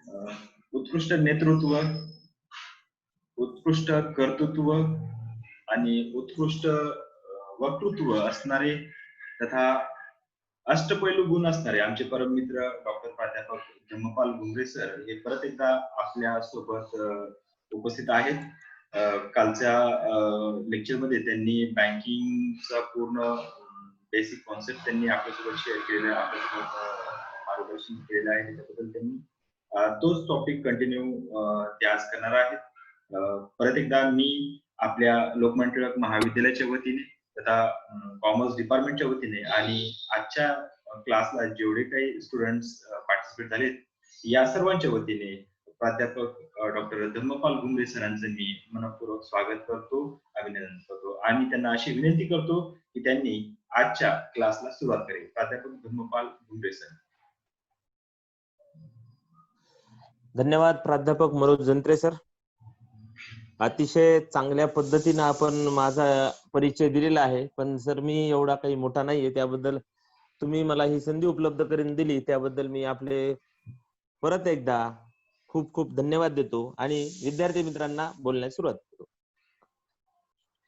उत्कृष्ट नेतृत्व, उत्कृष्ट कर्तृत्व आणि उत्कृष्ट वक्तृत्व असणारे तथा अष्टपैलू गुण असणारे आमचे परममित्र डॉक्टर प्राध्यापक धम्मपाल घुंगरे सर हे परत एकदा आपल्या सोबत उपस्थित आहेत. कालच्या लेक्चरमध्ये त्यांनी बँकिंगचा पूर्ण बेसिक कॉन्सेप्ट त्यांनी आपल्यासोबत शेअर केलेला आहे, आपल्यासोबत मार्गदर्शन केलेलं आहे. त्याच्याबद्दल त्यांनी तोच टॉपिक कंटिन्यू ते आज करणार आहेत. परत एकदा मी आपल्या लोकमान्य टिळक महाविद्यालयाच्या वतीने तथा कॉमर्स डिपार्टमेंटच्या वतीने आणि आजच्या क्लासला जेवढे काही स्टुडंट्स पार्टिसिपेट झालेत या सर्वांच्या वतीने प्राध्यापक डॉक्टर धम्मपाल घुमरे सरांचं मी मनपूर्वक स्वागत करतो, अभिनंदन करतो आणि त्यांना अशी विनंती करतो की त्यांनी आजच्या क्लासला सुरुवात करेल. प्राध्यापक धम्मपाल घुमरे सर. धन्यवाद प्राध्यापक मनोज जंत्रे सर. अतिशय चांगल्या पद्धतीने आपण माझा परिचय दिलेला आहे, पण सर मी एवढा काही मोठा नाहीये, त्याबद्दल तुम्ही मला ही संधी उपलब्ध करून दिली त्याबद्दल मी आपले परत एकदा खूप खूप धन्यवाद देतो आणि विद्यार्थी मित्रांना बोलण्यास सुरुवात करतो.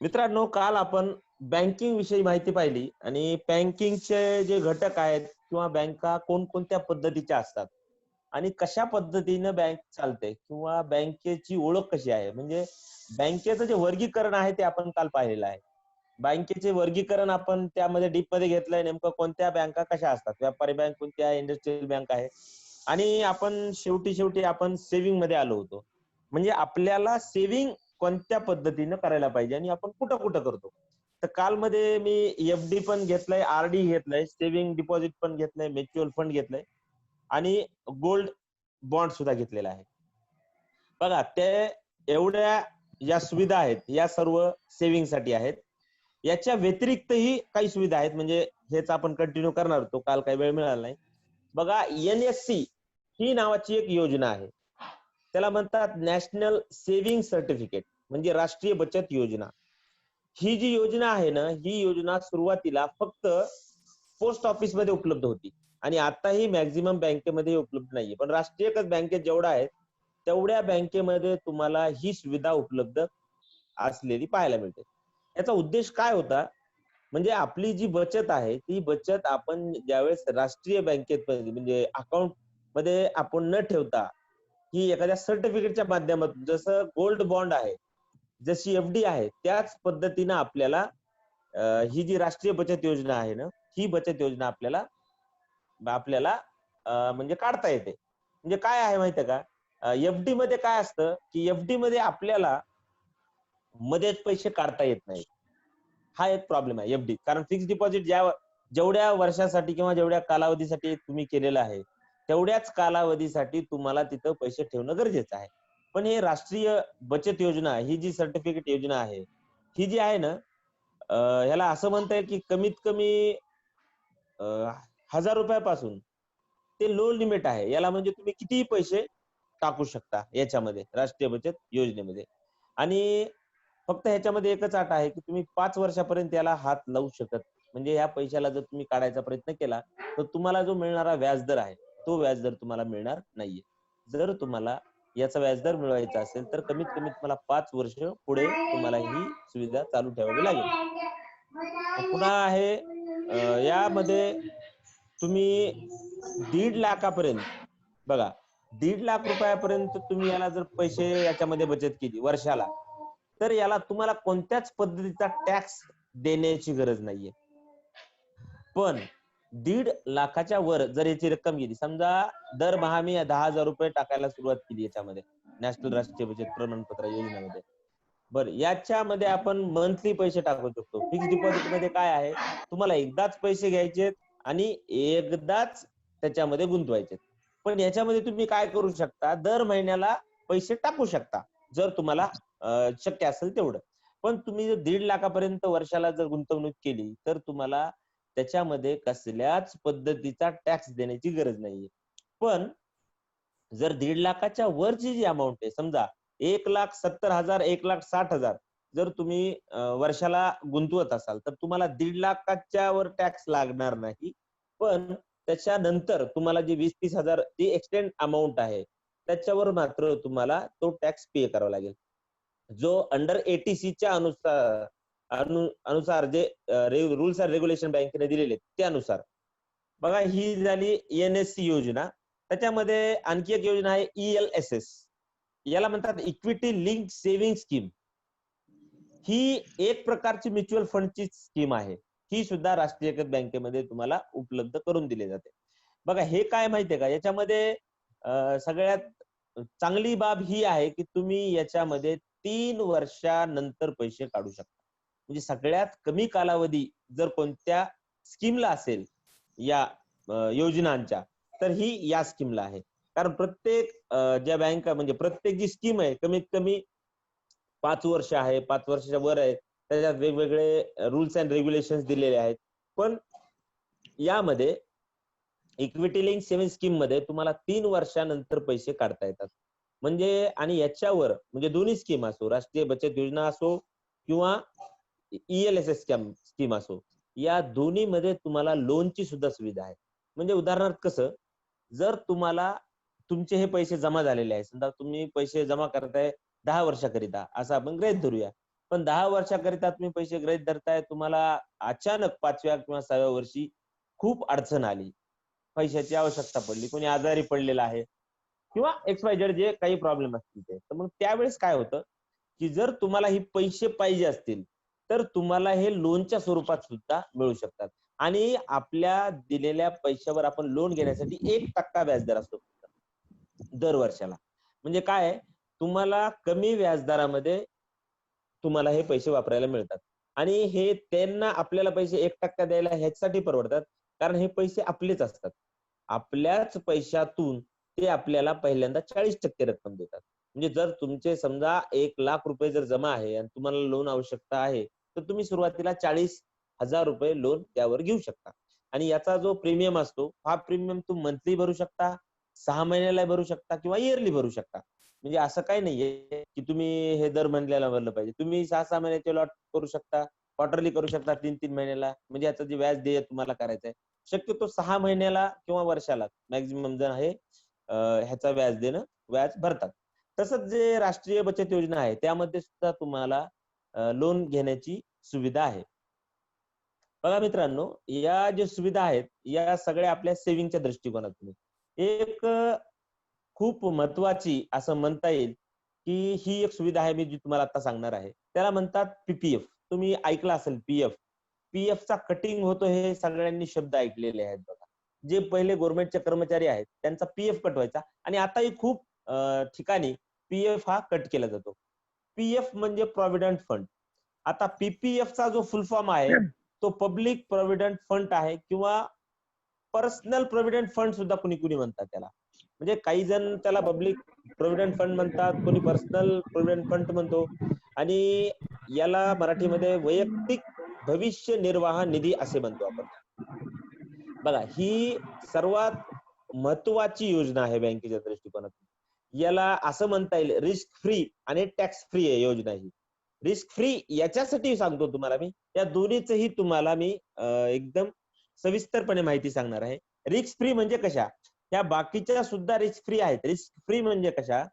मित्रांनो, काल आपण बँकिंग विषयी माहिती पाहिली आणि बँकिंगचे जे घटक आहेत किंवा बँका कोणकोणत्या पद्धतीच्या असतात आणि कशा पद्धतीने बँक चालते किंवा बँकेची ओळख कशी आहे, म्हणजे बँकेचं जे वर्गीकरण आहे ते आपण काल पाहिलेलं आहे. बँकेचे वर्गीकरण आपण त्यामध्ये डीप मध्ये घेतलंय, नेमकं कोणत्या बँका कशा असतात, व्यापारी बँक कोणत्या, इंडस्ट्रियल बँक आहे, आणि आपण शेवटी आपण सेव्हिंग मध्ये आलो होतो. म्हणजे आपल्याला सेव्हिंग कोणत्या पद्धतीने करायला पाहिजे आणि आपण कुठं कुठं करतो. तर काल मध्ये मी एफडी पण घेतलंय, आरडी घेतलंय, सेव्हिंग डिपॉझिट पण घेतलंय, म्युच्युअल फंड घेतलंय आणि गोल्ड बॉन्ड सुद्धा घेतलेला आहे. बघा, ते एवढ्या ज्या सुविधा आहेत या सर्व सेव्हिंग साठी आहेत. याच्या व्यतिरिक्तही काही सुविधा आहेत, म्हणजे हेच आपण कंटिन्यू करणार होतो, काल काही वेळ मिळाला नाही. बघा, एनएससी ही नावाची एक योजना आहे, त्याला म्हणतात नॅशनल सेव्हिंग सर्टिफिकेट, म्हणजे राष्ट्रीय बचत योजना. ही जी योजना आहे ना, ही योजना सुरुवातीला फक्त पोस्ट ऑफिस मध्ये उपलब्ध होती आणि आताही मॅक्झिमम बँकेमध्ये उपलब्ध नाहीये, पण राष्ट्रीयकृत बँकेत जेवढा आहे तेवढ्या बँकेमध्ये तुम्हाला ही सुविधा उपलब्ध असलेली पाहायला मिळते. याचा उद्देश काय होता, म्हणजे आपली जी बचत आहे ती बचत आपण ज्यावेळेस राष्ट्रीय बँकेत म्हणजे अकाउंट मध्ये आपण न ठेवता ही एखाद्या सर्टिफिकेटच्या माध्यमातून, जसं गोल्ड बॉन्ड आहे, जशी एफडी आहे, त्याच पद्धतीने आपल्याला ही जी राष्ट्रीय बचत योजना आहे ना, ही बचत योजना आपल्याला म्हणजे काढता येते. म्हणजे काय आहे माहितीये का, एफडी मध्ये काय असतं की एफडी मध्ये आपल्याला मध्येच पैसे काढता येत नाही, हा एक प्रॉब्लेम आहे एफडी. कारण फिक्स डिपॉझिट जेवढ्या वर्षासाठी किंवा जेवढ्या कालावधीसाठी तुम्ही केलेलं आहे तेवढ्याच कालावधीसाठी तुम्हाला तिथं पैसे ठेवणं गरजेचं आहे. पण हे राष्ट्रीय बचत योजना, ही जी सर्टिफिकेट योजना आहे, ही जी आहे ना, ह्याला असं म्हणता येईल की कमीत कमी 1000 रुपयापासून ते लो लिमिट आहे याला, म्हणजे तुम्ही कितीही पैसे टाकू शकता याच्यामध्ये, राष्ट्रीय बचत योजनेमध्ये. आणि फक्त ह्याच्यामध्ये एकच अट आहे की तुम्ही 5 वर्षापर्यंत याला हात लावू शकत, म्हणजे या पैशाला जर तुम्ही काढायचा प्रयत्न केला तर तुम्हाला जो मिळणारा व्याजदर आहे तो व्याजदर तुम्हाला मिळणार नाहीये. जर तुम्हाला याचा व्याजदर मिळवायचा असेल तर कमीत कमी तुम्हाला 5 वर्ष पुढे तुम्हाला ही सुविधा चालू ठेवावी लागेल. पुन्हा आहे यामध्ये तुम्ही 1.5 लाखापर्यंत, बघा 1.5 लाख रुपयापर्यंत तुम्ही याला जर पैसे याच्यामध्ये बचत केली वर्षाला, तर याला तुम्हाला कोणत्याच पद्धतीचा टॅक्स देण्याची गरज नाहीये. पण 1.5 लाखाच्या वर जर याची रक्कम गेली, समजा दरमहा मी 10,000 रुपये टाकायला सुरुवात केली याच्यामध्ये, नॅशनल राष्ट्रीय बचत प्रमाणपत्र योजनेमध्ये, बरं याच्यामध्ये आपण मंथली पैसे टाकू शकतो. फिक्स डिपॉझिट मध्ये काय आहे, तुम्हाला एकदाच पैसे घ्यायचे आणि एकदाच त्याच्यामध्ये गुंतवायचे. पण याच्यामध्ये तुम्ही काय करू शकता, दर महिन्याला पैसे टाकू शकता जर तुम्हाला शक्य असेल तेवढं. पण तुम्ही जर 1.5 लाखापर्यंत वर्षाला जर गुंतवणूक केली तर तुम्हाला त्याच्यामध्ये कसल्याच पद्धतीचा टॅक्स देण्याची गरज नाहीये. पण जर 1.5 लाखाच्या वरची जी अमाऊंट आहे, समजा 1,70,000, 1,60,000 जर तुम्ही वर्षाला गुंतवत असाल तर तुम्हाला 1.5 लाखाच्या वर टॅक्स लागणार नाही. पण त्याच्यानंतर तुम्हाला जी 20-30 हजार जी एक्सटेंड अमाऊंट आहे त्याच्यावर मात्र तुम्हाला तो टॅक्स पे करावा लागेल. जो अंडर 80च्या अनुसार जे रूल्स अँड रेग्युलेशन बँकेने दिलेले त्यानुसार. बघा ही झाली एनएससी योजना. त्याच्यामध्ये आणखी एक योजना आहे ELSS. याला म्हणतात इक्विटी लिंक सेव्हिंग स्कीम. ही एक प्रकारची म्युच्युअल फंडची स्कीम आहे. ही सुद्धा राष्ट्रीयकृत बँकेमध्ये तुम्हाला उपलब्ध करून दिली जाते. बघा हे काय माहितीये का, याच्यामध्ये सगळ्यात चांगली बाब ही आहे की तुम्ही याच्यामध्ये 3 वर्षानंतर पैसे काढू शकता. म्हणजे सगळ्यात कमी कालावधी जर कोणत्या स्कीमला असेल या योजनांच्या, तर ही या स्कीमला आहे. कारण प्रत्येक ज्या बँका म्हणजे प्रत्येक जी स्कीम आहे कमीत कमी 5 वर्ष आहे, 5 वर्षाच्या वर आहे. त्याच्यात वेगवेगळे रूल्स अँड रेग्युलेशन्स दिलेले आहेत. पण यामध्ये इक्विटी लिंक सेव्हिंग स्कीम मध्ये तुम्हाला 3 वर्षानंतर पैसे काढता येतात. म्हणजे आणि याच्यावर म्हणजे दोन्ही स्कीम असो, राष्ट्रीय बचत योजना असो किंवा ELSS स्कीम असो, या दोन्हीमध्ये तुम्हाला लोनची सुद्धा सुविधा आहे. म्हणजे उदाहरणार्थ कसं, जर तुम्हाला तुमचे हे पैसे जमा झालेले आहेत, समजा तुम्ही पैसे जमा करताय 10 वर्षाकरिता, असं आपण गृहीत धरूया. पण 10 वर्षाकरिता तुम्ही पैसे गृहीत धरताय, तुम्हाला अचानक 5व्या किंवा 6व्या वर्षी खूप अडचण आली, पैशाची आवश्यकता पडली, कोणी आजारी पडलेला आहे किंवा XYZ जे काही प्रॉब्लेम असतील ते. तर मग त्यावेळेस काय होतं, की जर तुम्हाला हे पैसे पाहिजे असतील, तर तुम्हाला हे लोनच्या स्वरूपात सुद्धा मिळू शकतात. आणि आपल्या दिलेल्या पैशावर आपण लोन घेण्यासाठी 1% व्याजदर असतो दर वर्षाला. म्हणजे काय आहे, तुम्हाला कमी व्याजदरामध्ये तुम्हाला हे पैसे वापरायला मिळतात. आणि हे त्यांना आपल्याला पैसे 1% द्यायला ह्याच्यासाठी परवडतात, कारण हे पैसे आपलेच असतात. आपल्याच पैशातून ते आपल्याला पहिल्यांदा 40% रक्कम देतात. म्हणजे जर तुमचे समजा 1,00,000 रुपये जर जमा आहे आणि तुम्हाला लोन आवश्यकता आहे, तर तुम्ही सुरुवातीला 40,000 रुपये लोन त्यावर घेऊ शकता. आणि याचा जो प्रीमियम असतो, हा प्रीमियम तुम्ही मंथली भरू शकता, 6 महिन्याला भरू शकता किंवा इयरली भरू शकता. म्हणजे असं काही नाहीये की तुम्ही हे दर महिन्याला भरलं पाहिजे. तुम्ही 6-6 महिन्याचे लॉट करू शकता, क्वार्टरली करू शकता, 3-3 महिन्याला. म्हणजे याचं जे व्याज देय तुम्हाला करायचंय, शक्यतो 6 महिन्याला किंवा वर्षाला मॅक्झिमम जण आहे ह्याचा व्याज भरतात. तसंच जे राष्ट्रीय बचत योजना आहे त्यामध्ये सुद्धा तुम्हाला लोन घेण्याची सुविधा आहे. बघा मित्रांनो, या ज्या सुविधा आहेत या सगळ्या आपल्या सेव्हिंगच्या दृष्टिकोनातून. एक खूप महत्वाची असं म्हणता येईल की ही एक सुविधा आहे मी जी तुम्हाला आता सांगणार आहे. त्याला म्हणतात PPF. तुम्ही ऐकलं असेल पीएफचा कटिंग होतो हे सगळ्यांनी शब्द ऐकलेले आहेत बघा. जे पहिले गव्हर्नमेंटचे कर्मचारी आहेत त्यांचा पीएफ कट व्हायचा आणि आताही खूप ठिकाणी पीएफ हा कट केला जातो. पीएफ म्हणजे प्रॉव्हिडंट फंड. आता पीपीएफचा जो फुल फॉर्म आहे तो पब्लिक प्रॉव्हिडंट फंड आहे किंवा पर्सनल प्रॉव्हिडंट फंड सुद्धा कुणी कुणी म्हणतात त्याला. म्हणजे काही जण त्याला पब्लिक प्रॉव्हिडंट फंड म्हणतात, कोणी पर्सनल प्रॉव्हिडंट फंड म्हणतो आणि याला मराठीमध्ये वैयक्तिक भविष्य निर्वाह निधी असे म्हणतो आपण. बघा ही सर्वात महत्वाची योजना आहे बँकेच्या दृष्टिकोनातून. याला असं म्हणता येईल रिस्क फ्री आणि टॅक्स फ्री आहे योजना ही. रिस्क फ्री याच्यासाठी सांगतो तुम्हाला मी, या दोन्हीचंही तुम्हाला मी एकदम सविस्तरपणे माहिती सांगणार आहे. रिस्क फ्री म्हणजे कशा, या बाकीच्या सुद्धा रिस्क फ्री आहेत. रिस्क फ्री म्हणजे कशा,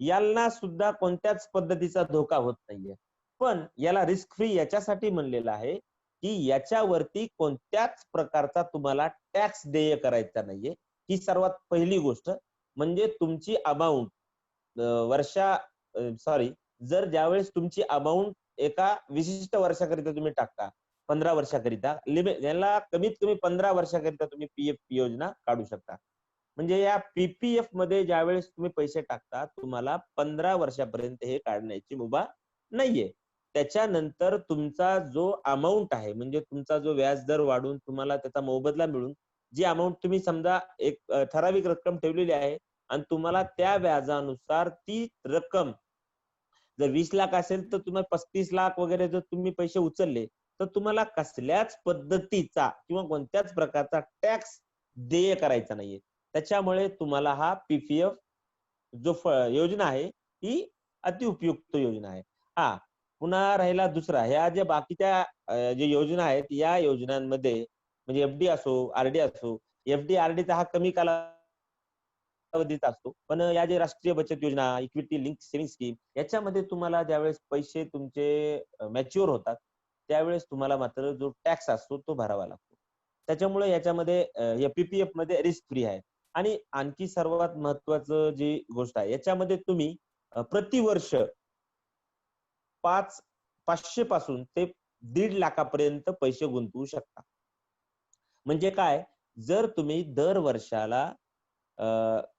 याला सुद्धा कोणत्याच पद्धतीचा धोका होत नाहीये. पण याला रिस्क फ्री याच्यासाठी म्हणलेलं आहे की याच्यावरती कोणत्याच प्रकारचा तुम्हाला टॅक्स देय करायचा नाहीये. ही सर्वात पहिली गोष्ट. म्हणजे तुमची अमाऊंट जर ज्यावेळेस तुमची अमाऊंट एका विशिष्ट वर्षाकरिता तुम्ही टाकता, 15 वर्षाकरिता लिमिट, याला कमीत कमी 15 वर्षाकरिता तुम्ही पीएफ योजना काढू शकता. म्हणजे या पीपीएफ मध्ये ज्यावेळेस तुम्ही पैसे टाकता तुम्हाला 15 वर्षापर्यंत हे काढण्याची मुभा नाहीये. त्याच्यानंतर तुमचा जो अमाऊंट आहे म्हणजे तुमचा जो व्याजदर वाढून तुम्हाला त्याचा मोबदला मिळून जी अमाऊंट तुम्ही समजा एक ठराविक रक्कम ठेवलेली आहे आणि तुम्हाला त्या व्याजानुसार ती रक्कम जर 20 लाख असेल तर तुम्हाला 35 लाख वगैरे जर तुम्ही पैसे उचलले तर तुम्हाला कसल्याच पद्धतीचा किंवा कोणत्याच प्रकारचा टॅक्स देय करायचा नाहीये. त्याच्यामुळे तुम्हाला हा पीपीएफ जो योजना आहे ही अतिउपयुक्त योजना आहे. हा पुन्हा राहिला दुसरा, ह्या ज्या बाकीच्या जे योजना आहेत या योजनांमध्ये म्हणजे एफडी असो आरडी असो, एफडी आरडीचा हा कमी काला कालावधीचा असतो. पण या जे राष्ट्रीय बचत योजना, इक्विटी लिंक सेव्हिंग स्कीम याच्यामध्ये तुम्हाला ज्यावेळेस पैसे तुमचे मॅच्युअर होतात, त्यावेळेस तुम्हाला मात्र जो टॅक्स असतो तो भरावा लागतो. त्याच्यामुळे याच्यामध्ये या पीपीएफ मध्ये रिस्क फ्री आहे. आणि आणखी सर्वात महत्वाचं जी गोष्ट आहे, याच्यामध्ये तुम्ही प्रतिवर्ष 500 पासून ते 1.5 लाखापर्यंत पैसे गुंतवू शकता. म्हणजे काय, जर तुम्ही दर वर्षाला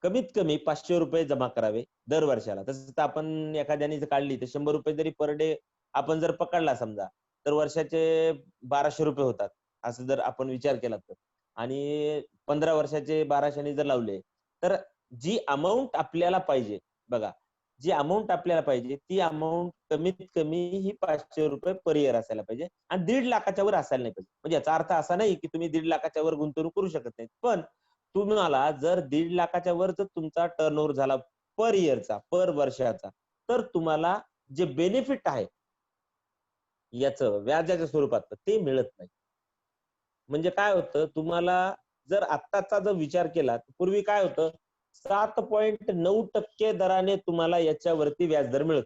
कमीत कमी ₹500 जमा करावे दर वर्षाला. तसं तर आपण एखाद्याने जर काढली तर ₹100 जरी पर डे आपण जर पकडला समजा, तर वर्षाचे ₹1200 होतात. असं जर आपण विचार केला तर. आणि 15 वर्षाचे 1200 जर लावले, तर जी अमाउंट आपल्याला पाहिजे बघा, जी अमाउंट आपल्याला पाहिजे ती अमाउंट कमीत कमी ही ₹500 पर इयर असायला पाहिजे आणि 1.5 लाखाच्या वर असायला नाही पाहिजे. म्हणजे याचा अर्थ असा नाही की तुम्ही 1.5 लाखाच्या वर गुंतवणूक करू शकत नाही. पण तुम्हाला जर 1.5 लाखाच्या वर जर तुमचा टर्नओव्हर झाला पर इयरचा, पर वर्षाचा, तर तुम्हाला जे बेनिफिट आहे याचं व्याजाच्या स्वरूपात ते मिळत नाही. म्हणजे काय होतं, तुम्हाला जर आत्ताचा जर विचार केला, तर पूर्वी काय होतं 7.9% दराने तुम्हाला याच्यावरती व्याजदर मिळत.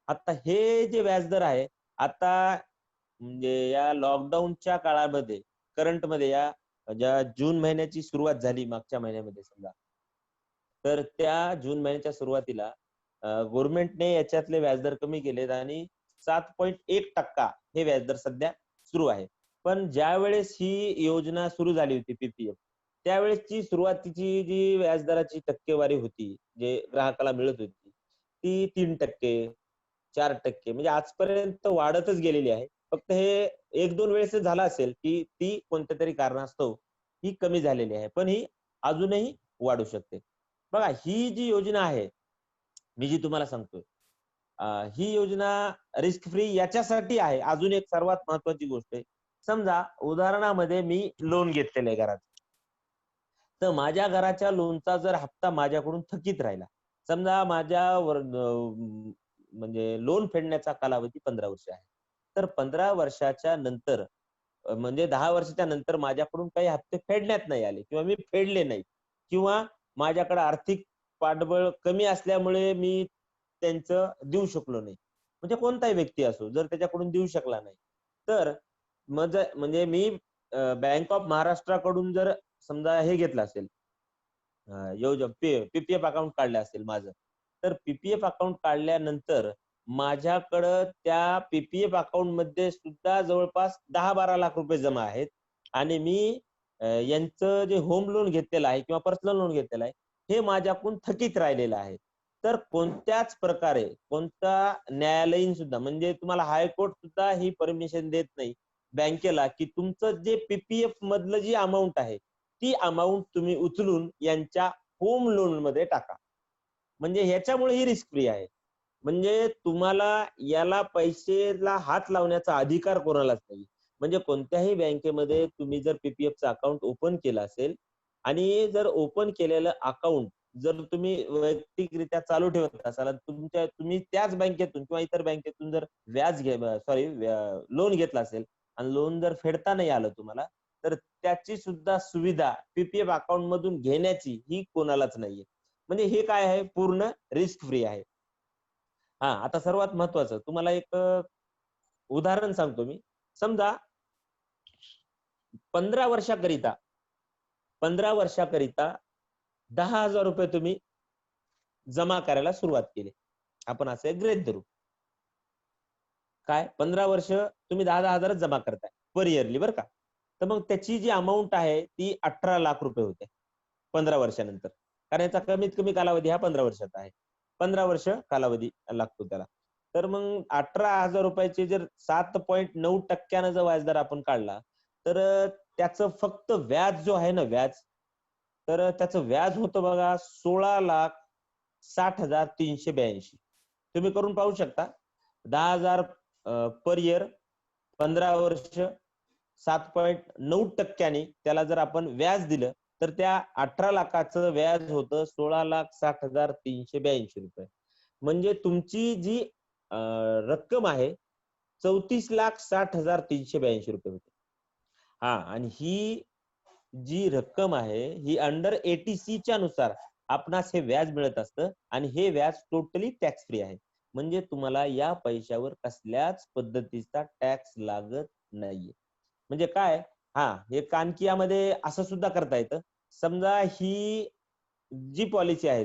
आता हे जे व्याजदर आहे, आता म्हणजे या लॉकडाऊनच्या काळामध्ये, करंटमध्ये या ज्या जून महिन्याची सुरुवात झाली मागच्या महिन्यामध्ये समजा, तर त्या जून महिन्याच्या सुरुवातीला गव्हर्नमेंटने याच्यातले व्याजदर कमी केलेत आणि 7.1% हे व्याजदर सध्या सुरू आहे. पण ज्यावेळेस ही योजना सुरू झाली होती पीपीएफ, त्यावेळेसची सुरुवातीची जी व्याजदराची टक्केवारी होती, जे ग्राहकाला मिळत होती, ती 3%, 4% म्हणजे आजपर्यंत वाढतच गेलेली आहे. फक्त हे 1-2 वेळेसच झालं असेल, की ती कोणत्यातरी कारणास्तव ही कमी झालेली आहे. पण ही अजूनही वाढू शकते. बघा ही जी योजना आहे, मी जी तुम्हाला सांगतोय, ही योजना रिस्क फ्री याच्यासाठी आहे. अजून एक सर्वात महत्वाची गोष्ट आहे. समजा उदाहरणामध्ये मी लोन घेतलेलं आहे घराचं. तर माझ्या घराच्या लोनचा जर हप्ता माझ्याकडून थकीत राहिला, समजा म्हणजे लोन फेडण्याचा कालावधी 15 वर्ष आहे. तर 15 वर्षाच्या नंतर म्हणजे 10 वर्षाच्या नंतर माझ्याकडून काही हप्ते फेडण्यात नाही आले किंवा मी फेडले नाही किंवा माझ्याकडे आर्थिक पाठबळ कमी असल्यामुळे मी त्यांचं देऊ शकलो नाही. म्हणजे कोणताही व्यक्ती असो, जर त्याच्याकडून देऊ शकला नाही, तर म्हणजे मी बँक ऑफ महाराष्ट्राकडून जर समजा हे घेतलं असेल, पीपीएफ अकाउंट काढलं असेल माझं, तर पीपीएफ अकाउंट काढल्यानंतर माझ्याकडं त्या पीपीएफ अकाउंट मध्ये सुद्धा जवळपास 10-12 लाख रुपये जमा आहेत आणि मी यांचं जे होम लोन घेतलेलं आहे किंवा पर्सनल लोन घेतलेलं आहे, हे माझ्याकडून थकीत राहिलेलं आहे. तर कोणत्याच प्रकारे कोणता न्यायालयीन सुद्धा म्हणजे तुम्हाला हायकोर्ट सुद्धा ही परमिशन देत नाही बँकेला, की तुमचं जे पीपीएफ मधलं जी अमाउंट आहे, ती अमाउंट तुम्ही उचलून यांच्या होम लोन मध्ये टाका. म्हणजे ह्याच्यामुळे ही रिस्क फ्री आहे. म्हणजे तुम्हाला याला पैसेला हात लावण्याचा अधिकार कोणालाच नाही. म्हणजे कोणत्याही बँकेमध्ये तुम्ही जर पीपीएफचं अकाउंट ओपन केलं असेल आणि जर ओपन केलेलं अकाउंट जर तुम्ही वैयक्तिकरित्या चालू ठेवत असाल आणि तुम्ही त्याच बँकेतून किंवा इतर बँकेतून जर लोन घेतलं असेल आणि लोन जर फेडता नाही आलं तुम्हाला, तर त्याची सुद्धा सुविधा पीपीएफ अकाउंट मधून घेण्याची ही कोणालाच नाहीये. म्हणजे हे काय आहे, पूर्ण रिस्क फ्री आहे. हां, आता सर्वात महत्वाचं तुम्हाला एक उदाहरण सांगतो मी. समजा 15 वर्षाकरिता 15 वर्षाकरिता ₹10,000 तुम्ही जमा करायला सुरुवात केली. आपण असे गृहीत धरू. काय 15 वर्ष तुम्ही 10,000च जमा करताय पर इयरली बरं का. तर मग त्याची जी अमाउंट आहे ती 18 लाख रुपये होते 15 वर्षानंतर. कारण याचा कमीत कमी कालावधी हा 15 वर्षाचा आहे. 15 वर्ष कालावधी लागतो त्याला. तर मग 18,000 रुपयाचे जर 7.9% जर व्याजदर आपण काढला, तर त्याचं फक्त व्याज जो आहे ना व्याज, तर त्याचं व्याज होतं बघा 16,60,382. तुम्ही करून पाहू शकता. 10,000 पर इयर 15 वर्ष 7.9% त्याला जर आपण व्याज दिलं, तर त्या 18 लाखाचं व्याज होतं 16,60,382 रुपये. म्हणजे तुमची जी रक्कम आहे 34,60,382 रुपये होते. हां, आणि ही जी रक्कम आहे ही अंडर 80C च्या नुसार आपणास हे व्याज मिळत असतं आणि हे व्याज टोटली टॅक्स फ्री आहे. म्हणजे तुम्हाला या पैशावर कसल्याच पद्धतीचा टॅक्स लागत नाहीये. म्हणजे काय, हे आणखी यामध्ये असं सुद्धा करता येतं. समजा ही जी पॉलिसी आहे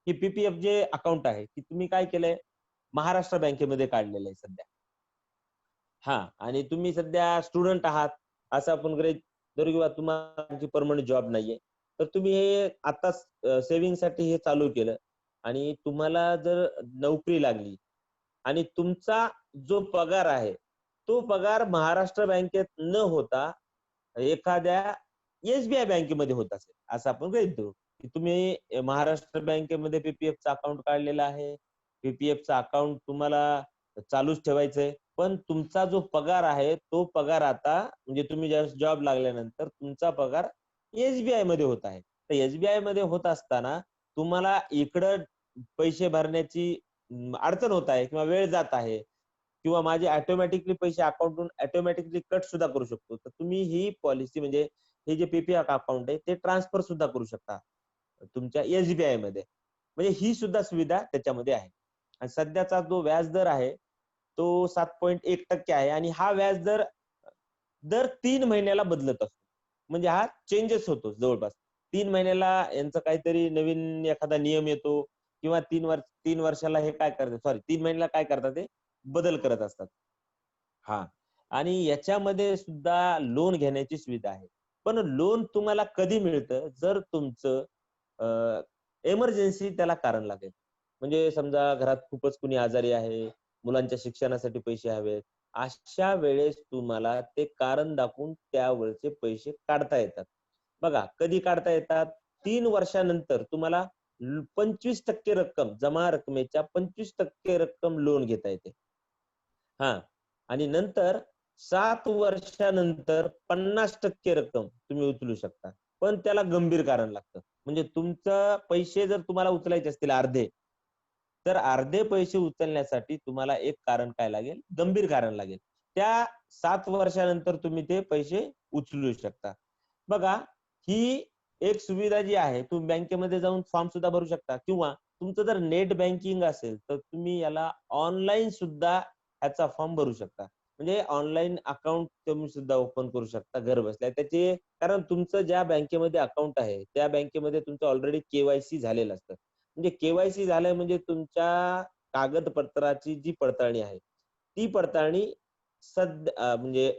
ही पीपीएफ जे अकाउंट आहे, की तुम्ही काय केलंय, महाराष्ट्र बँकेमध्ये काढलेलं आहे सध्या. आणि तुम्ही सध्या स्टुडंट आहात, असं आपण गृहीत धरू किंवा तुम्हाला आणखी पर्मनंट जॉब नाहीये. तर तुम्ही हे आत्ताच सेव्हिंगसाठी हे चालू केलं आणि तुम्हाला जर नोकरी लागली आणि तुमचा जो पगार आहे, तो पगार महाराष्ट्र बँकेत न होता एखाद्या एसबीआय बँकेमध्ये होत असेल, असं आपण गृहीत धरू, की तुम्ही महाराष्ट्र बँकेमध्ये पीपीएफचं अकाउंट काढलेलं आहे. पीपीएफचं अकाउंट तुम्हाला चालूच ठेवायचंय. पण तुमचा जो पगार आहे, तो पगार आता म्हणजे तुम्ही ज्यावेळेस जॉब लागल्यानंतर तुमचा पगार एसबीआय मध्ये होत आहे. तर एसबीआय मध्ये होत असताना तुम्हाला इकडं पैसे भरण्याची अडचण होत आहे किंवा वेळ जात आहे किंवा माझे ऑटोमॅटिकली पैसे अकाउंटवरून ऑटोमॅटिकली कट सुद्धा करू शकतो. तर तुम्ही ही पॉलिसी म्हणजे हे जे पीपीएफ अकाउंट आहे ते ट्रान्सफर सुद्धा करू शकता तुमच्या एसबीआय मध्ये. म्हणजे ही सुद्धा सुविधा त्याच्यामध्ये आहे. आणि सध्याचा जो व्याज दर आहे तो 7.1% आहे आणि हा व्याज दर दर 3 महिन्याला बदलत असतो. म्हणजे हा चेंजेस होतो जवळपास. 3 महिन्याला यांचा काहीतरी नवीन एखादा नियम येतो किंवा 3 वर्षाला हे काय करतात, सॉरी 3 महिन्याला काय करतात ते बदल करत असतात. हां. आणि याच्यामध्ये सुद्धा लोन घेण्याची सुविधा आहे. पण लोन तुम्हाला कधी मिळतं जर तुमचं एमर्जन्सी त्याला कारण लागेल. म्हणजे समजा घरात खूपच कुणी आजारी आहे, मुलांच्या शिक्षणासाठी पैसे हवेत. अशा वेळेस तुम्हाला ते कारण दाखवून त्यावेळचे पैसे काढता येतात. बघा कधी काढता येतात? 3 वर्षानंतर तुम्हाला 25% रक्कम जमा रकमेच्या 25% रक्कम लोन घेता येते. हां. आणि नंतर 7 वर्षानंतर 50% रक्कम तुम्ही उचलू शकता. पण त्याला गंभीर कारण लागतं. म्हणजे तुमचं पैसे जर तुम्हाला उचलायचे असतील अर्धे, तर अर्धे पैसे उचलण्यासाठी तुम्हाला एक कारण काय लागेल? गंभीर कारण लागेल. त्या 7 वर्षानंतर तुम्ही ते पैसे उचलू शकता. बघा, ही एक सुविधा जी आहे, तुम्ही बँकेमध्ये जाऊन फॉर्म सुद्धा भरू शकता किंवा तुमचं जर नेट बँकिंग असेल, तर तुम्ही याला ऑनलाईन सुद्धा ह्याचा फॉर्म भरू शकता. म्हणजे ऑनलाईन अकाउंट तुम्ही सुद्धा ओपन करू शकता घर बसल्या. कारण तुमचं ज्या बँकेमध्ये अकाउंट आहे, त्या बँकेमध्ये तुमचं ऑलरेडी केवायसी झालेलं असतं. म्हणजे केवायसी झालंय म्हणजे तुमच्या कागदपत्राची जी पडताळणी आहे, ती पडताळणी म्हणजे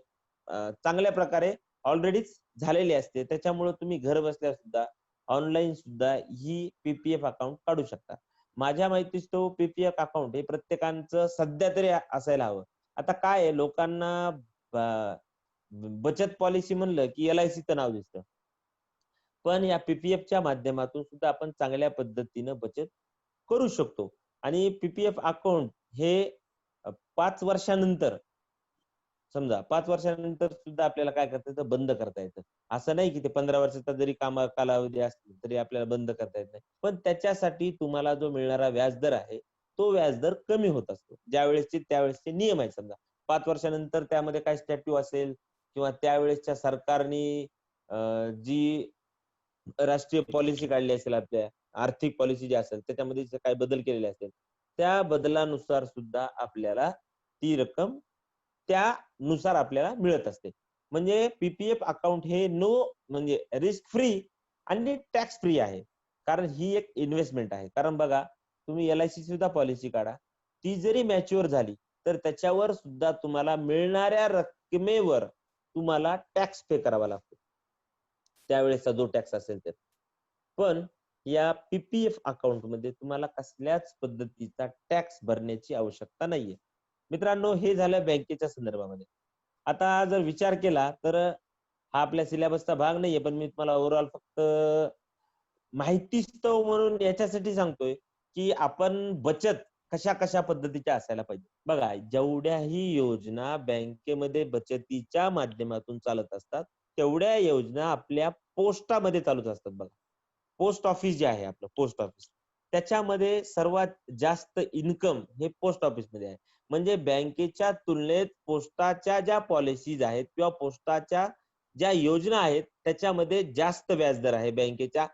चांगल्या प्रकारे ऑलरेडीच झालेली असते. त्याच्यामुळे तुम्ही घर बसल्या सुद्धा ऑनलाईन सुद्धा ही पीपीएफ अकाउंट काढू शकता. माझ्या माहितीस तो पीपीएफ अकाउंट हे प्रत्येकाचं सध्या तरी असायला हवं. आता काय आहे लोकांना अ, बचत पॉलिसी म्हणलं की एल-आय-सीचं नाव दिसतं. पण या पीपीएफच्या माध्यमातून सुद्धा आपण चांगल्या पद्धतीनं बचत करू शकतो. आणि पीपीएफ अकाउंट हे 5 वर्षानंतर समजा 5 वर्षानंतर सुद्धा आपल्याला काय करता येतं, बंद करता येतं. असं नाही की ते 15 वर्षाचा जरी कालावधी असला तरी आपल्याला बंद करता येत नाही. पण त्याच्यासाठी तुम्हाला जो मिळणारा व्याजदर आहे, तो व्याजदर कमी होत असतो. ज्यावेळेसचे त्यावेळेसचे नियम आहेत समजा. 5 वर्षानंतर त्यामध्ये काही स्टॅट्यू असेल किंवा त्यावेळेसच्या सरकारनी जी राष्ट्रीय पॉलिसी काढली असेल आपल्या, आर्थिक पॉलिसी जी असेल त्याच्यामध्ये जे काही बदल केलेले असेल, त्या बदलानुसार सुद्धा आपल्याला ती रक्कम त्यानुसार आपल्याला मिळत असते. म्हणजे पीपीएफ अकाउंट हे म्हणजे रिस्क फ्री आणि टॅक्स फ्री आहे. कारण ही एक इन्व्हेस्टमेंट आहे. कारण बघा, तुम्ही एल-आय-सी सुद्धा पॉलिसी काढा. ती जरी मॅच्युअर झाली, तर त्याच्यावर सुद्धा तुम्हाला मिळणाऱ्या रकमेवर तुम्हाला टॅक्स पे करावा लागतो. त्यावेळेसचा जो टॅक्स असेल ते. पण या पीपीएफ अकाउंटमध्ये तुम्हाला कसल्याच पद्धतीचा टॅक्स भरण्याची आवश्यकता नाहीये. मित्रांनो, हे झालं बँकेच्या संदर्भामध्ये. आता जर विचार केला तर हा आपल्या सिलेबसचा भाग नाहीये, पण मी तुम्हाला ओव्हरऑल फक्त माहितीस्तव म्हणून याच्यासाठी सांगतोय, की आपण बचत कशा-कशा पद्धतीच्या असायला पाहिजे. बघा, जेवढ्याही योजना बँकेमध्ये बचतीच्या माध्यमातून चालत असतात, तेवढ्या योजना आपल्या पोस्टामध्ये चालूच असतात बघा. पोस्ट ऑफिस जे आहे आपलं पोस्ट ऑफिस, त्याच्यामध्ये सर्वात जास्त इन्कम हे पोस्ट ऑफिसमध्ये आहे. म्हणजे बँकेच्या तुलनेत पोस्टाच्या ज्या पॉलिसीज आहेत किंवा पोस्टाच्या ज्या योजना आहेत, त्याच्यामध्ये जास्त व्याजदर आहे बँकेच्या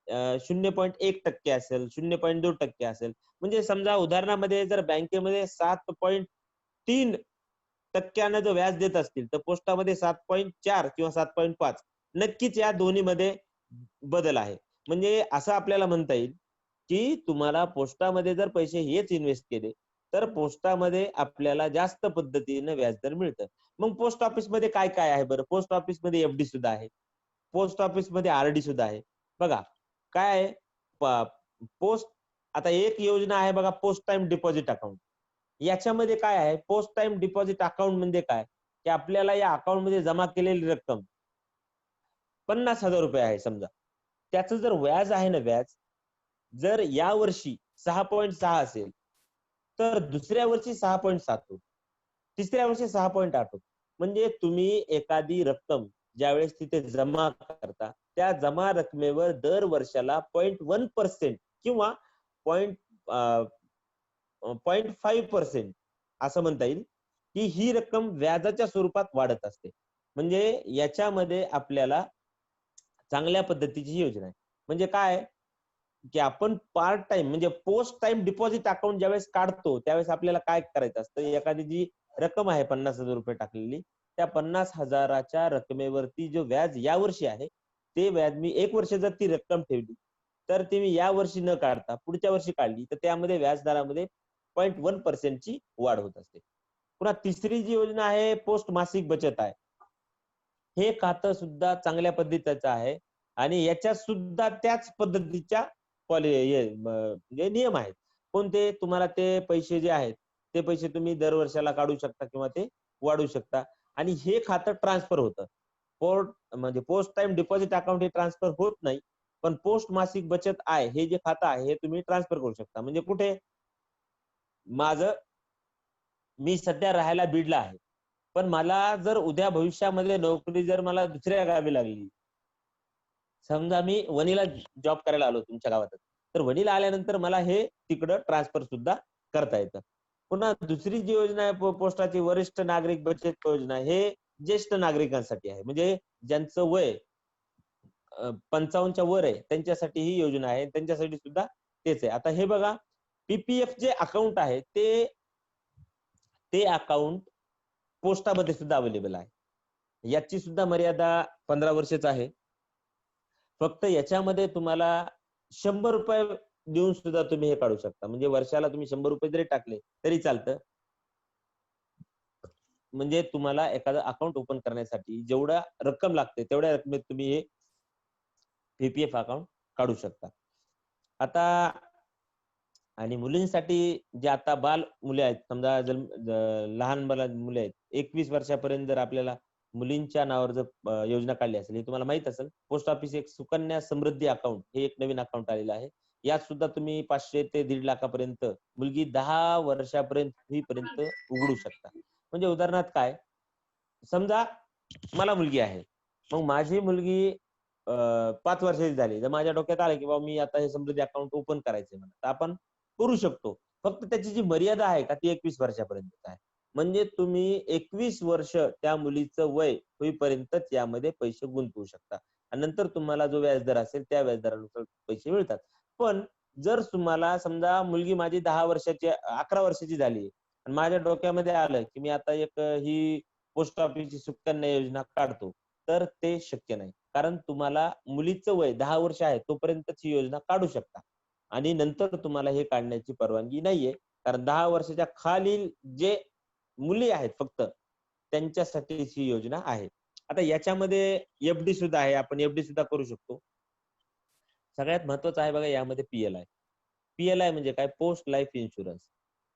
0.1% असेल, 0.2% असेल. म्हणजे समजा उदाहरणामध्ये जर बँकेमध्ये 7.3% जर व्याज देत असतील, तर पोस्टामध्ये 7.4 किंवा 7.5 नक्कीच या दोन्हीमध्ये बदल आहे. म्हणजे असं आपल्याला म्हणता येईल, की तुम्हाला पोस्टामध्ये जर पैसे हेच इन्व्हेस्ट केले, तर पोस्टामध्ये आपल्याला जास्त पद्धतीने व्याजदर मिळतं. मग पोस्ट ऑफिसमध्ये काय-काय आहे बरं? पोस्ट ऑफिसमध्ये एफ-डी सुद्धा आहे. पोस्ट ऑफिसमध्ये आर-डी सुद्धा आहे. बघा, काय आहे पोस्ट आता एक योजना आहे बघा पोस्ट टाईम डिपॉझिट अकाउंट. याच्यामध्ये काय आहे पोस्ट टाईम डिपॉझिट अकाउंट म्हणजे काय? की आपल्याला या अकाउंटमध्ये जमा केलेली रक्कम ₹50,000 आहे समजा. त्याचं जर व्याज आहे ना व्याज, जर यावर्षी 6.6 असेल, तर दुसऱ्या वर्षी 6.7 होईल. तिसऱ्या वर्षी 6.8 होईल. म्हणजे तुम्ही एखादी रक्कम ज्यावेळेस तिथे जमा करता, त्या जमा रकमेवर दर वर्षाला 0.1% किंवा पॉइंट 0.5% असं म्हणता येईल, की ही रक्कम व्याजाच्या स्वरूपात वाढत असते. म्हणजे याच्यामध्ये आपल्याला चांगल्या पद्धतीची योजना आहे. म्हणजे काय की आपण पार्ट टाइम म्हणजे पोस्ट टाइम डिपॉझिट अकाउंट ज्यावेळेस काढतो, त्यावेळेस आपल्याला काय करायचं असतं, एखादी जी रक्कम आहे ₹50,000 टाकलेली, त्या 50,000च्या रकमेवरती जो व्याज यावर्षी आहे, ते व्याज मी 1 वर्ष जर ती रक्कम ठेवली, तर ती मी यावर्षी न काढता पुढच्या वर्षी काढली, तर त्यामध्ये व्याजदरामध्ये 0.1% ची वाढ होत असते. पुन्हा तिसरी जी योजना आहे, पोस्ट मासिक बचत आहे. हे खातं सुद्धा चांगल्या पद्धतीचं आहे आणि याच्यात सुद्धा त्याच पद्धतीच्या म्हणजे नियम आहेत. कोणते? तुम्हाला ते पैसे जे आहेत, ते पैसे तुम्ही दर वर्षाला काढू शकता किंवा ते वाढवू शकता आणि हे खातं ट्रान्सफर होतं. म्हणजे पोस्ट टाईम डिपॉझिट अकाउंट हे ट्रान्सफर होत नाही. पण पोस्ट मासिक बचत आहे, हे जे खातं आहे, हे तुम्ही ट्रान्सफर करू शकता. म्हणजे कुठे? माझं मी सध्या राहायला बीडला आहे. पण मला जर उद्या भविष्यामध्ये नोकरी जर मला दुसऱ्या गावी लागली, समजा मी वणीला जॉब करायला आलो तुमच्या गावातच. तर वणीला आल्यानंतर मला हे तिकडं ट्रान्सफर सुद्धा करता येतं. पुन्हा दुसरी जी योजना आहे पोस्टाची वरिष्ठ नागरिक बचत योजना, हे ज्येष्ठ नागरिकांसाठी आहे. म्हणजे ज्यांचं वय 55च्या वर आहे, त्यांच्यासाठी ही योजना आहे. त्यांच्यासाठी सुद्धा तेच आहे. आता हे बघा, पी जे अकाउंट आहे, ते ते अकाउंट पोस्टामध्ये सुद्धा अवेलेबल आहे. याची सुद्धा मर्यादा 15 वर्षाची आहे. फक्त याच्यामध्ये तुम्हाला ₹100 देऊन सुद्धा तुम्ही हे काढू शकता. म्हणजे वर्षाला तुम्ही ₹100 जरी टाकले तरी चालतं. म्हणजे तुम्हाला एखादं अकाउंट ओपन करण्यासाठी जेवढा रक्कम लागते, तेवढ्या रकमेत तुम्ही हे पी अकाउंट काढू शकता. आता आणि मुलींसाठी जे आता मुले आहेत, समजा लहान मुले आहेत, 21 वर्षापर्यंत जर आपल्याला मुलींच्या नावावर जर योजना काढली असेल, हे तुम्हाला माहीत असेल. पोस्ट ऑफिस एक सुकन्या समृद्धी अकाउंट हे एक नवीन अकाउंट आलेलं आहे. यात सुद्धा तुम्ही 500 ते 1.5 लाखापर्यंत मुलगी 10 वर्षापर्यंत होईपर्यंत उघडू शकता. म्हणजे उदाहरणार्थ काय, समजा मला मुलगी आहे. मग माझी मुलगी 5 वर्षाची झाली. तर माझ्या डोक्यात आलं, की बाबा मी आता हे समृद्धी अकाउंट ओपन करायचंय मला. तर आपण करू शकतो. फक्त त्याची जी मर्यादा आहे का ती 21 वर्षापर्यंतच आहे. म्हणजे तुम्ही 21 वर्ष त्या मुलीचं वय होईपर्यंतच यामध्ये पैसे गुंतवू शकता. आणि नंतर तुम्हाला जो व्याजदर असेल त्या व्याजदरानुसार पैसे मिळतात. पण जर तुम्हाला समजा मुलगी माझी 10 वर्षाची 11 वर्षाची झाली आणि माझ्या डोक्यामध्ये आलं, की मी आता एक ही पोस्ट ऑफिसची सुकन्या योजना काढतो, तर ते शक्य नाही. कारण तुम्हाला मुलीचं वय 10 वर्ष आहे तोपर्यंतच ही योजना काढू शकता. आणि नंतर तुम्हाला हे काढण्याची परवानगी नाहीये. कारण 10 वर्षाच्या खालील जे मुली आहेत फक्त, त्यांच्यासाठीच ही योजना आहे. आता याच्यामध्ये एफ-डी सुद्धा आहे. आपण एफ-डी सुद्धा करू शकतो. सगळ्यात महत्वाचं आहे बघा यामध्ये पी-एल-आय. पी-एल-आय म्हणजे काय? Post life insurance.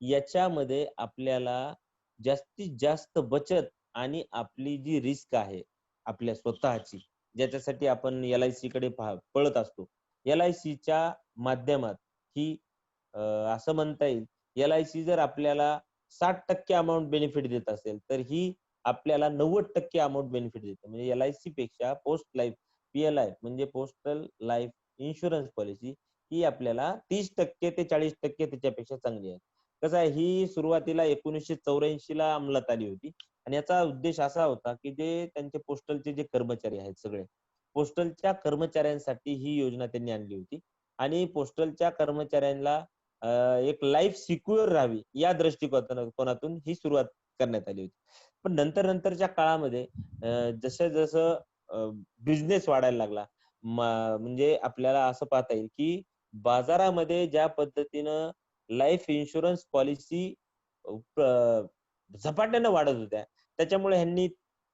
याच्यामध्ये आपल्याला जास्तीत जास्त बचत आणि आपली जी रिस्क आहे, आपल्या स्वतःची, ज्याच्यासाठी आपण एल-आय-सीकडे पळत असतो. एल-आय-सीच्या माध्यमात ही अ, असं म्हणता येईल, एल-आय-सी जर आपल्याला 60% अमाउंट बेनिफिट देत असेल, तर ही आपल्याला 90% अमाउंट बेनिफिट देते. म्हणजे एल-आय-सी पेक्षा पोस्ट लाईफ पी-एल-आय म्हणजे पोस्टल लाईफ इन्शुरन्स पॉलिसी ही आपल्याला 30% ते 40% त्याच्यापेक्षा चांगली आहे. कसं आहे, ही सुरुवातीला 1984 ला अंमलात आली होती आणि याचा उद्देश असा होता, की जे त्यांचे पोस्टलचे जे कर्मचारी आहेत सगळे, पोस्टलच्या कर्मचाऱ्यांसाठी ही योजना त्यांनी आणली होती आणि पोस्टलच्या कर्मचाऱ्यांना एक लाईफ सिक्युअर राहावी या दृष्टिकोनातून ही सुरुवात करण्यात आली होती. पण नंतरच्या काळामध्ये जसं जसं बिझनेस वाढायला लागला, म्हणजे आपल्याला असं पाहता येईल की बाजारामध्ये ज्या पद्धतीनं लाईफ इन्शुरन्स पॉलिसी झपाट्यानं वाढत होत्या, त्याच्यामुळे ह्यांनी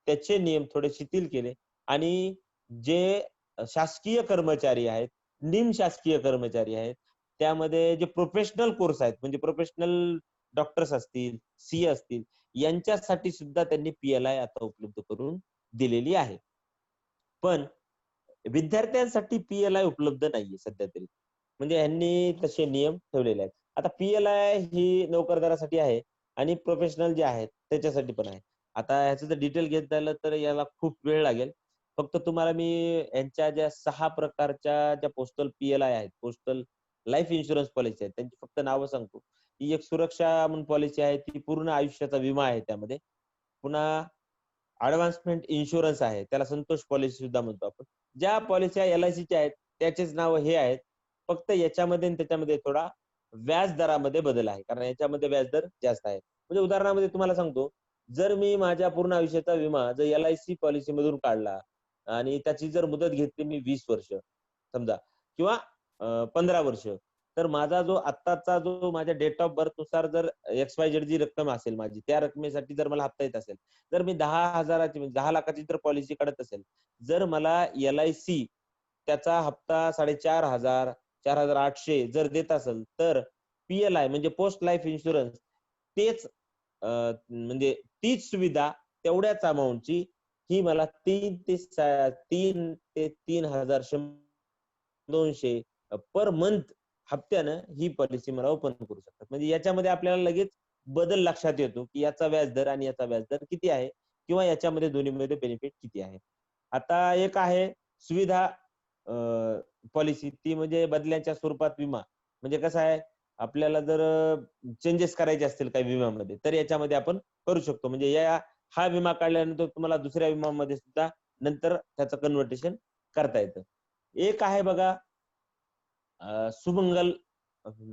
त्याचे नियम थोडे शिथिल केले आणि जे शासकीय कर्मचारी आहेत, निमशासकीय कर्मचारी आहेत, त्यामध्ये जे प्रोफेशनल कोर्स आहेत, म्हणजे प्रोफेशनल डॉक्टर्स असतील, सीए असतील, यांच्यासाठी सुद्धा त्यांनी पीएलआय आता उपलब्ध करून दिलेली आहे. पण विद्यार्थ्यांसाठी पीएलआय उपलब्ध नाहीये सध्या तरी. म्हणजे ह्यांनी तसे नियम ठेवलेले आहेत. आता पीएलआय ही नोकरदारासाठी आहे आणि प्रोफेशनल जे आहेत त्याच्यासाठी पण आहे. आता ह्याचं जर डिटेल घेत झालं तर याला खूप वेळ लागेल. फक्त तुम्हाला मी यांच्या ज्या 6 प्रकारच्या ज्या पोस्टल पीएलआय आहेत, पोस्टल लाईफ इन्शुरन्स पॉलिसी आहेत, त्यांची फक्त नावं सांगतो. ही एक सुरक्षा म्हणून पॉलिसी आहे, ती पूर्ण आयुष्याचा विमा आहे त्यामध्ये. पुन्हा ॲडव्हान्समेंट इन्शुरन्स आहे, त्याला संतोष पॉलिसी सुद्धा म्हणतो आपण. ज्या पॉलिसी एल-आय-सीच्या आहेत, त्याचेच नाव हे आहेत. फक्त याच्यामध्ये आणि त्याच्यामध्ये थोडा व्याज दरामध्ये बदल आहे. कारण याच्यामध्ये व्याजदर जास्त आहे. म्हणजे उदाहरणामध्ये तुम्हाला सांगतो, जर मी माझ्या पूर्ण आयुष्याचा विमा जर एल-आय-सी पॉलिसीमधून काढला आणि त्याची जर मुदत घेतली मी 20 वर्ष समजा किंवा 15 वर्ष, तर माझा जो आत्ताचा जो माझ्या डेट ऑफ बर्थ नुसार जर एक्स-वाय-झेड जी रक्कम असेल माझी, त्या रकमेसाठी जर मला हप्ता येत असेल, जर मी 10,000ची म्हणजे 10 लाखाची जर पॉलिसी काढत असेल, जर मला एल-आय-सी त्याचा हप्ता 4,500 4,800 जर देत असेल, तर पीएलआय म्हणजे पोस्ट लाईफ इन्शुरन्स तेच म्हणजे तीच सुविधा तेवढ्याच अमाउंटची ही मला 3 ते 3,200 पर मंथ हप्त्यानं ही पॉलिसी मला ओपन करू शकतात. म्हणजे याच्यामध्ये आपल्याला लगेच बदल लक्षात येतो, की याचा व्याजदर आणि याचा व्याजदर किती आहे किंवा याच्यामध्ये दोन्हीमध्ये बेनिफिट किती आहे. आता एक आहे सुविधा पॉलिसी, ती म्हणजे बदल्यांच्या स्वरूपात विमा. म्हणजे कसं आहे, आपल्याला जर चेंजेस करायचे असतील काही विम्यामध्ये, तर याच्यामध्ये आपण करू शकतो. म्हणजे हा विमा काढल्यानंतर तुम्हाला दुसऱ्या विमामध्ये सुद्धा नंतर त्याचं कन्व्हर्टेशन करता येतं. एक आहे बघा सुमंगल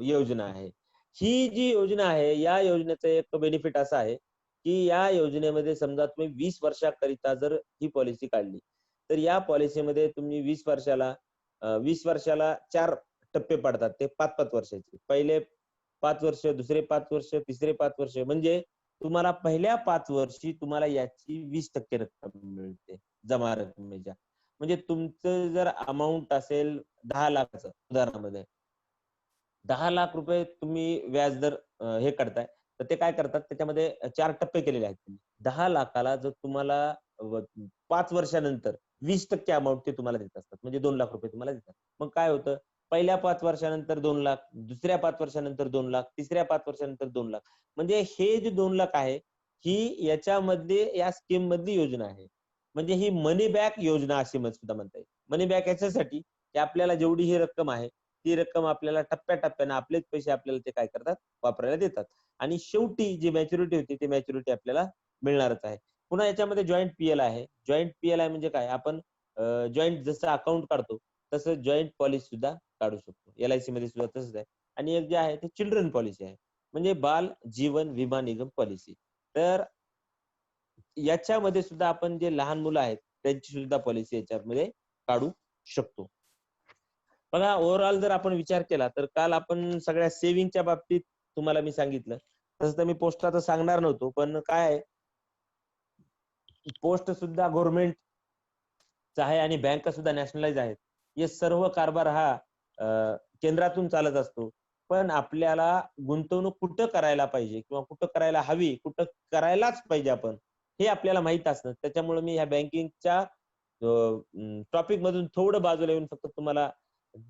योजना आहे. ही जी योजना आहे, या योजनेचं एक बेनिफिट असा आहे, की या योजनेमध्ये समजा तुम्ही 20 वर्षाकरिता जर ही पॉलिसी काढली, तर या पॉलिसीमध्ये तुम्ही 20 वर्षाला 4 टप्पे पडतात. ते 5-5 वर्षाचे. पहिले 5 वर्ष, दुसरे 5 वर्ष, तिसरे 5 वर्ष. म्हणजे तुम्हाला पहिल्या 5 वर्षी तुम्हाला याची 20% रक्कम मिळते जमा रकमेच्या. म्हणजे तुमचं जर अमाउंट असेल 10 लाखाचं उदाहरणामध्ये, 10 लाख रुपये तुम्ही व्याजदर हे करताय, तर ते काय करतात त्याच्यामध्ये 4 टप्पे केलेले आहेत त्यांनी. 10 लाखाला जर तुम्हाला 5 वर्षानंतर 20% अमाउंट ते तुम्हाला देत असतात. म्हणजे 2 लाख रुपये तुम्हाला देतात. मग काय होतं, पहिल्या 5 वर्षानंतर 2 लाख, दुसऱ्या 5 वर्षानंतर 2 लाख, तिसऱ्या 5 वर्षानंतर 2 लाख. म्हणजे हे जे 2 लाख आहे, ही याच्यामध्ये या स्कीम मधली योजना आहे. म्हणजे ही मनी बॅक योजना अशी सुद्धा म्हणता येईल. मनी बॅक याच्यासाठी, की आपल्याला जेवढी ही रक्कम आहे, ती रक्कम आपल्याला टप्प्याटप्प्याने आपलेच पैसे आपल्याला ते काय करतात, वापरायला देतात. आणि शेवटी जी मॅच्युरिटी होती, ती मॅच्युरिटी आपल्याला मिळणारच आहे. पुन्हा याच्यामध्ये जॉइंट पीएलआय आहे. जॉइंट पीएलआय म्हणजे काय? आपण जॉइंट जसं अकाउंट काढतो, तसं जॉइंट पॉलिसी सुद्धा काढू शकतो. एल-आय-सी मध्ये सुद्धा तसंच आहे. आणि एक जे आहे ते चिल्ड्रन पॉलिसी आहे. म्हणजे बाल जीवन विमा निगम पॉलिसी. तर याच्यामध्ये सुद्धा आपण जे लहान मुलं आहेत, त्यांची सुद्धा पॉलिसी याच्यामध्ये काढू शकतो. बघा ओव्हरऑल जर आपण विचार केला, तर काल आपण सगळ्या सेव्हिंगच्या बाबतीत तुम्हाला मी सांगितलं. तसं तर मी पोस्टाचं सांगणार नव्हतो. पण काय आहे, पोस्ट सुद्धा गव्हर्नमेंटचा आहे आणि बँका सुद्धा नॅशनलाइज आहेत. हे सर्व कारभार हा केंद्रातून चालत असतो. पण आपल्याला गुंतवणूक कुठं करायला पाहिजे किंवा कुठं करायला हवी, कुठं करायलाच पाहिजे आपण, हे आपल्याला माहीत असणं. त्याच्यामुळे मी ह्या बँकिंगच्या टॉपिक मधून थोडं बाजूला येऊन फक्त तुम्हाला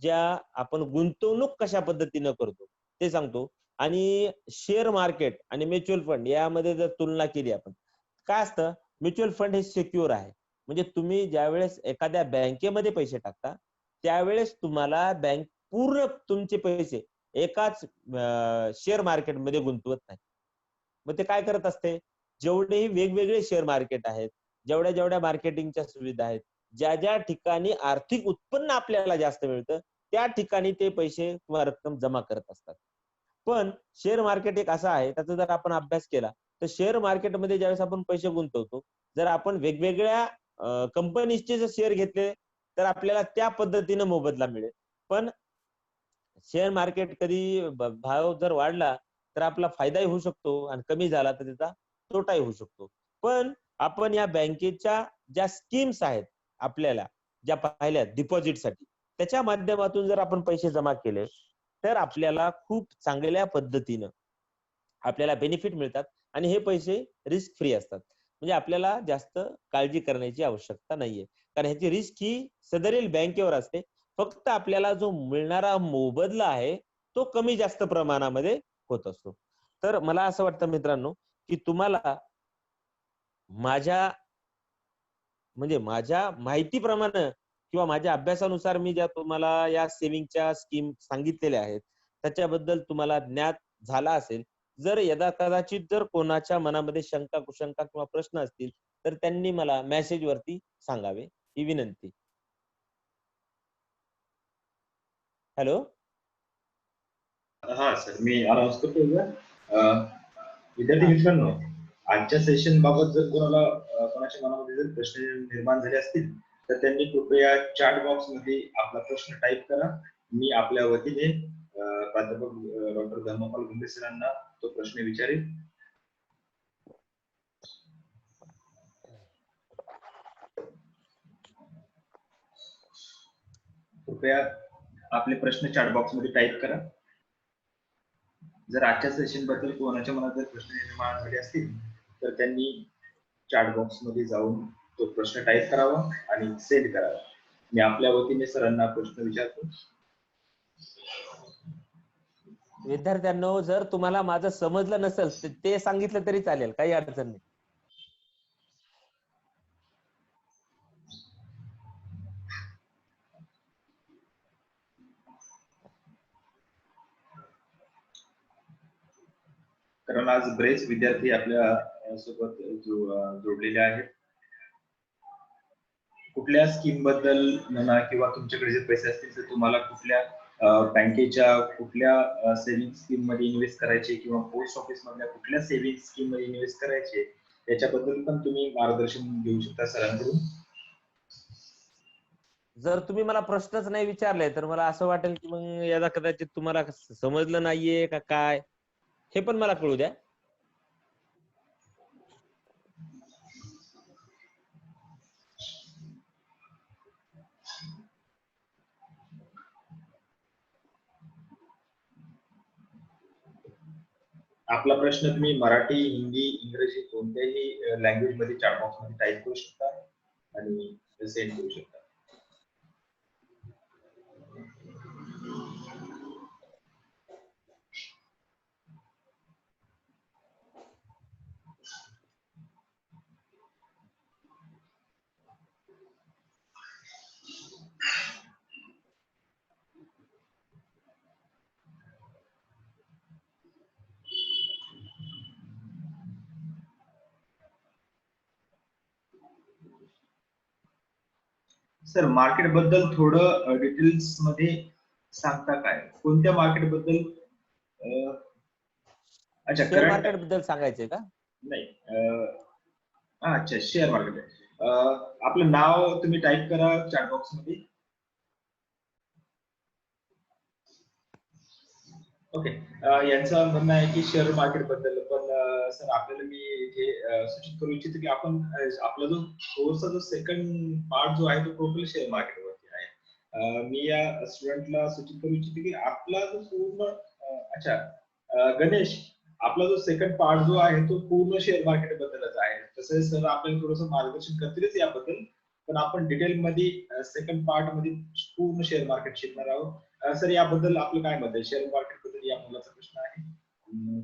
ज्या आपण गुंतवणूक कशा पद्धतीनं करतो ते सांगतो. आणि शेअर मार्केट आणि म्युच्युअल फंड यामध्ये जर तुलना केली आपण, काय असतं, म्युच्युअल फंड हे सिक्युअर आहे. म्हणजे तुम्ही ज्यावेळेस एखाद्या बँकेमध्ये पैसे टाकता, त्यावेळेस तुम्हाला बँक पूर्ण तुमचे पैसे एकाच शेअर मार्केटमध्ये गुंतवत नाही. मग ते काय करत असते, जेवढेही वेगवेगळे शेअर मार्केट आहेत, जेवढ्या जेवढ्या मार्केटिंगच्या सुविधा आहेत, ज्या ज्या ठिकाणी आर्थिक उत्पन्न आपल्याला जास्त मिळतं त्या ठिकाणी ते पैसे किंवा रक्कम जमा करत असतात. पण शेअर मार्केट एक असं आहे, त्याचा जर आपण अभ्यास केला तर शेअर मार्केटमध्ये ज्यावेळेस आपण पैसे गुंतवतो, जर आपण वेगवेगळ्या कंपनीजचे जर शेअर घेतले तर आपल्याला त्या पद्धतीनं मोबदला मिळेल. पण शेअर मार्केट कधी भाव जर वाढला तर आपला फायदाही होऊ शकतो आणि कमी झाला तर त्याचा तोटाही होऊ शकतो. पण आपण या बँकेच्या ज्या स्कीम्स आहेत आपल्याला ज्या पाहिल्या डिपॉझिटसाठी, त्याच्या माध्यमातून जर आपण पैसे जमा केले तर आपल्याला खूप चांगल्या पद्धतीनं आपल्याला बेनिफिट मिळतात आणि हे पैसे रिस्क फ्री असतात. म्हणजे आपल्याला जास्त काळजी करण्याची आवश्यकता नाहीये. कारण ह्याची रिस्क ही सदरील बँकेवर असते. फक्त आपल्याला जो मिळणारा मोबदला आहे तो कमी जास्त प्रमाणामध्ये होत असतो. तर मला असं वाटतं मित्रांनो, की तुम्हाला माझ्या म्हणजे माझ्या माहितीप्रमाणे किंवा माझ्या अभ्यासानुसार मी ज्या तुम्हाला या सेव्हिंगच्या स्कीम सांगितलेल्या आहेत, त्याच्याबद्दल तुम्हाला ज्ञात झाला असेल. जर यदाकदाचित जर कोणाच्या मनामध्ये शंका, कुशंका किंवा प्रश्न असतील, तर त्यांनी मला मेसेजवरती सांगावे, ही विनंती. हॅलो? हा सर, मी अनाउन्स करतो उद्या. विद्यार्थी हां. मित्रांनो, आजच्या सेशन बाबत जर कोणाच्या मनामध्ये जर प्रश्न निर्माण झाले असतील तर त्यांनी कृपया चॅट बॉक्स मध्ये आपला प्रश्न टाईप करा. मी आपल्या वतीने प्राध्यापक डॉक्टर धर्मपाल गुंडे सरांना तो प्रश्न विचारेल. कृपया आपले प्रश्न चॅट बॉक्स मध्ये टाईप करा. जर आजच्या सेशन बद्दल कोणाच्या मनात जर प्रश्न निर्माण झाले असतील तर त्यांनी चॅट बॉक्स मध्ये जाऊन तो प्रश्न टाईप करावा आणि सेंड करावा. मी आपल्या वतीने सरांना प्रश्न विचारतो. विद्यार्थ्यांनो, जर तुम्हाला माझं समजलं नसेल तर ते सांगितलं तरी चालेल, काही अडचण नाही. कारण आज बरेच विद्यार्थी आपल्या सोबत जोडलेले आहेत. कुठल्या स्कीम बद्दल म्हणा किंवा तुमच्याकडे जे पैसे असतील तर तुम्हाला कुठल्या बँकेच्या कुठल्या सेव्हिंग स्कीम मध्ये इन्व्हेस्ट करायचे किंवा पोस्ट ऑफिस मधल्या कुठल्या सेव्हिंग स्कीम मध्ये इन्व्हेस्ट करायचे त्याच्याबद्दल पण तुम्ही मार्गदर्शन घेऊ शकता सरांकडून. जर तुम्ही मला प्रश्नच नाही विचारले तर मला असं वाटेल की मग याला कदाचित तुम्हाला समजलं नाहीये का काय, हे पण मला कळू द्या. आपला प्रश्न तुम्ही मराठी, हिंदी, इंग्रजी कोणत्याही लँग्वेज मध्ये चॅट बॉक्स मध्ये टाईप करू शकता आणि सेंड करू शकता. सर, मार्केट बद्दल थोडं डिटेल्स मध्ये सांगता काय? कोणत्या मार्केट बद्दल? अच्छा, शेअर करंट मार्केट बद्दल सांगायचंय का? नाही. अच्छा, शेअर मार्केट. आपलं नाव तुम्ही टाईप करा चॅट बॉक्स मध्ये. ओके. यांचं म्हणणं आहे की शेअर मार्केट बद्दल पण सर आपल्याला मी हे सूचित करू इच्छितो की आपण आपला जो कोर्सचा जो सेकंड पार्ट जो आहे तो टोटल शेअर मार्केट वरती आहे. मी या स्टुडंटला सूचित करू इच्छितो की आपला जो पूर्ण अच्छा, गणेश, आपला जो सेकंड पार्ट जो आहे तो पूर्ण शेअर मार्केट बद्दलच आहे. तसे सर आपल्याला थोडंसं मार्गदर्शन करतीलच याबद्दल, पण आपण डिटेल मध्ये सेकंड पार्ट मध्ये पूर्ण शेअर मार्केट शिकणार आहोत. सर याबद्दल आपलं काय मत आहे? शेअर मार्केट बद्दल या मुलाचा प्रश्न आहे.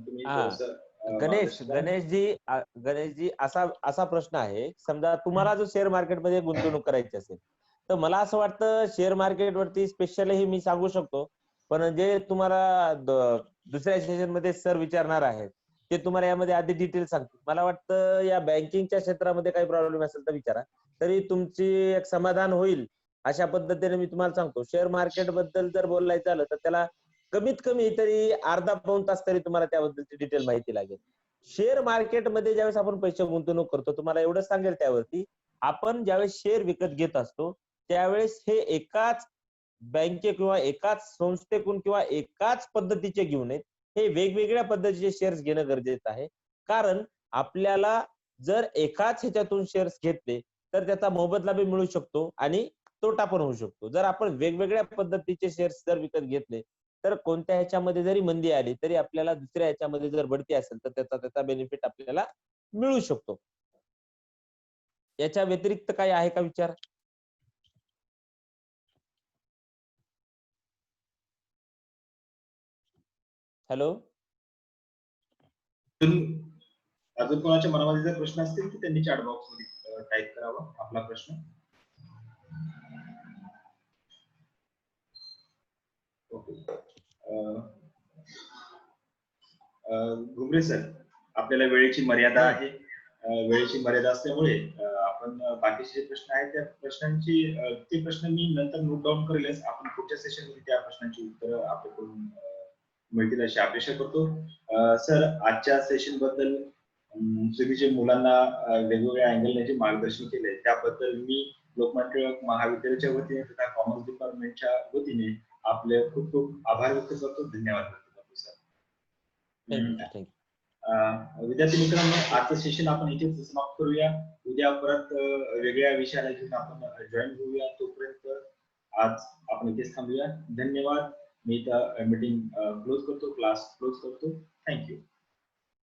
तुम्ही हा, थोडंसं मार्गदर्शन करा. गणेशजी असा असा प्रश्न आहे. समजा तुम्हाला जो शेअर मार्केटमध्ये गुंतवणूक करायची असेल तर मला असं वाटतं शेअर मार्केट वरती स्पेशली मी सांगू शकतो. पण जे तुम्हाला दुसऱ्या सेशन मध्ये सर विचारणार आहेत ते तुम्हाला यामध्ये आधी डिटेल सांगतील. मला वाटतं या बँकिंगच्या क्षेत्रामध्ये काही प्रॉब्लेम असेल तर विचारा, तरी तुमची एक समाधान होईल अशा पद्धतीने मी तुम्हाला सांगतो. शेअर मार्केट बद्दल जर बोलायचं झालं तर त्याला कमीत कमी तरी अर्धा पाऊण तास तरी तुम्हाला त्याबद्दलची डिटेल माहिती लागेल. शेअर मार्केटमध्ये ज्यावेळेस आपण पैसे गुंतवणूक करतो, तुम्हाला एवढं सांगेल त्यावरती, आपण ज्यावेळेस शेअर विकत घेत असतो त्यावेळेस हे एकाच बँके किंवा एकाच संस्थेकडून किंवा एकाच पद्धतीचे घेऊ नयेत. हे वेगवेगळ्या पद्धतीचे शेअर्स घेणं गरजेचं आहे. कारण आपल्याला जर एकाच ह्याच्यातून शेअर्स घेतले तर त्याचा मोबदला बी मिळू शकतो आणि तोटा पण होऊ शकतो. जर आपण वेगवेगळ्या पद्धतीचे शेअर्स जर विकत घेतले तर कोणत्या ह्याच्यामध्ये जरी मंदी आली तरी आपल्याला दुसऱ्या ह्याच्यामध्ये जर बढती असेल तर त्याचा बेनिफिट आपल्याला मिळू शकतो. याच्या व्यतिरिक्त काही आहे का विचार? हॅलो. अजून कोणाच्या मनामध्ये जर प्रश्न असतील तर त्यांनी चॅट बॉक्स मध्ये टाइप करावा आपला प्रश्न. ओके. घुमरे सर, आपल्याला वेळेची मर्यादा आहे. वेळेची मर्यादा असल्यामुळे आपण बाकीचे जे प्रश्न आहेत त्या प्रश्नांची ते प्रश्न मी नंतर नोट डाऊन करेलच. आपण पुढच्या सेशन मध्ये त्या प्रश्नांची उत्तरं आपल्याकडून मिळतील अशी अपेक्षा करतो. सर, आजच्या सेशन बद्दल तुम्ही जे मुलांना वेगवेगळ्या अँगलने जे मार्गदर्शन केले त्याबद्दल मी लोकमान्य टिळक महाविद्यालयाच्या वतीने तथा कॉमर्स डिपार्टमेंटच्या वतीने आपले खूप खूप आभार व्यक्त करतो. धन्यवाद व्यक्त करतो सर. थँक्यू. विद्यार्थी मित्रांनो, आजचं सेशन आपण इथेच समाप्त करूया. उद्या परत वेगळ्या विषयाला घेऊन आपण जॉईन होऊया. तोपर्यंत आज आपण इथेच थांबूया. धन्यवाद. मी इथं मीटिंग क्लोज करतो, क्लास क्लोज करतो. थँक्यू.